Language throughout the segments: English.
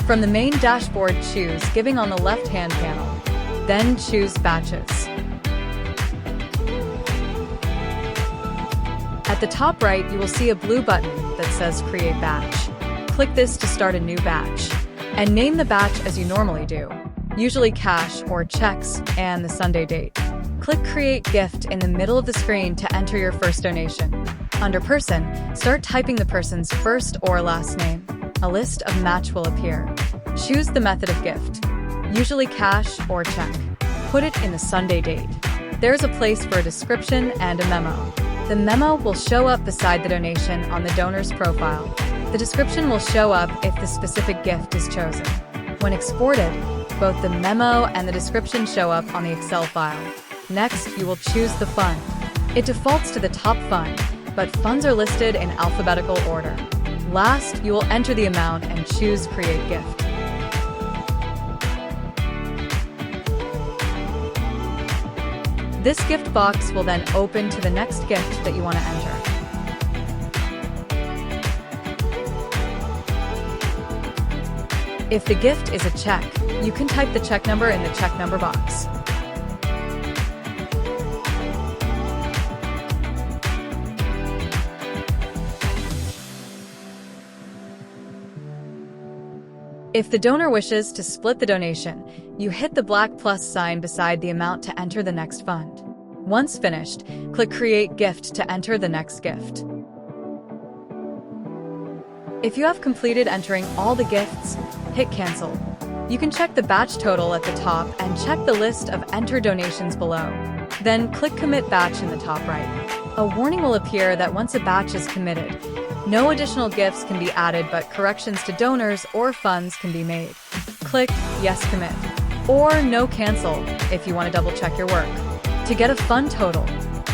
From the main dashboard, choose Giving on the left-hand panel. Then choose Batches. At the top right, you will see a blue button that says Create Batch. Click this to start a new batch, and name the batch as you normally do, usually cash or checks, and the Sunday date. Click Create Gift in the middle of the screen to enter your first donation. Under Person, start typing the person's first or last name. A list of match will appear. Choose the method of gift, usually cash or check. Put it in the Sunday date. There's a place for a description and a memo. The memo will show up beside the donation on the donor's profile. The description will show up if the specific gift is chosen. When exported, both the memo and the description show up on the Excel file. Next, you will choose the fund. It defaults to the top fund, but funds are listed in alphabetical order. Last, you will enter the amount and choose Create Gift. This gift box will then open to the next gift that you want to enter. If the gift is a check, you can type the check number in the check number box. If the donor wishes to split the donation, you hit the black plus sign beside the amount to enter the next fund. Once finished, click Create Gift to enter the next gift. If you have completed entering all the gifts, hit Cancel. You can check the batch total at the top and check the list of entered donations below. Then click Commit Batch in the top right. A warning will appear that once a batch is committed, no additional gifts can be added, but corrections to donors or funds can be made. Click Yes Commit or No Cancel if you want to double check your work. To get a fund total,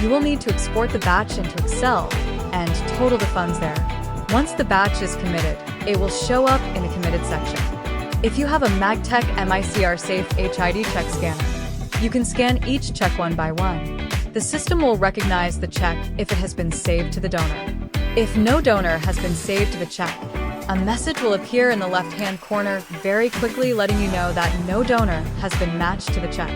you will need to export the batch into Excel and total the funds there. Once the batch is committed, it will show up in the committed section. If you have a Magtech MICR Safe HID check scanner, you can scan each check one by one. The system will recognize the check if it has been saved to the donor. If no donor has been saved to the check, a message will appear in the left-hand corner very quickly letting you know that no donor has been matched to the check.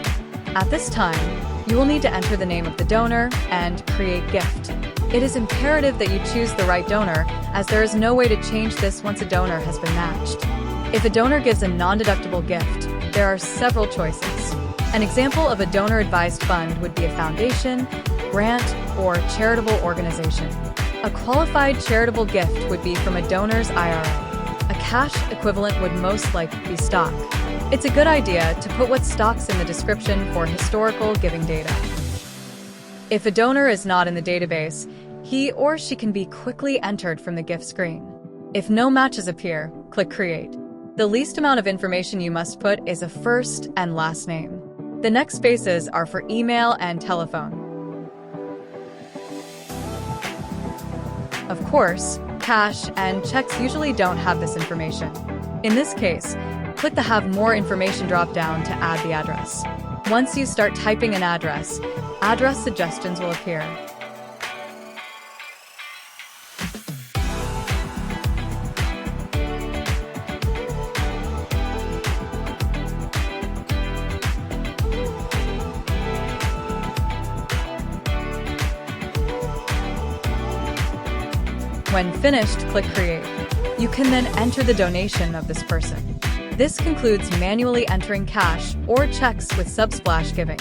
At this time, you will need to enter the name of the donor and create gift. It is imperative that you choose the right donor, as there is no way to change this once a donor has been matched. If a donor gives a non-deductible gift, there are several choices. An example of a donor-advised fund would be a foundation, grant, or charitable organization. A qualified charitable gift would be from a donor's IRA. A cash equivalent would most likely be stock. It's a good idea to put what stock's in the description for historical giving data. If a donor is not in the database, he or she can be quickly entered from the gift screen. If no matches appear, click Create. The least amount of information you must put is a first and last name. The next spaces are for email and telephone. Of course, cash and checks usually don't have this information. In this case, click the Have More Information drop-down to add the address. Once you start typing an address suggestions will appear. When finished, click Create. You can then enter the donation of this person. This concludes manually entering cash or checks with Subsplash Giving.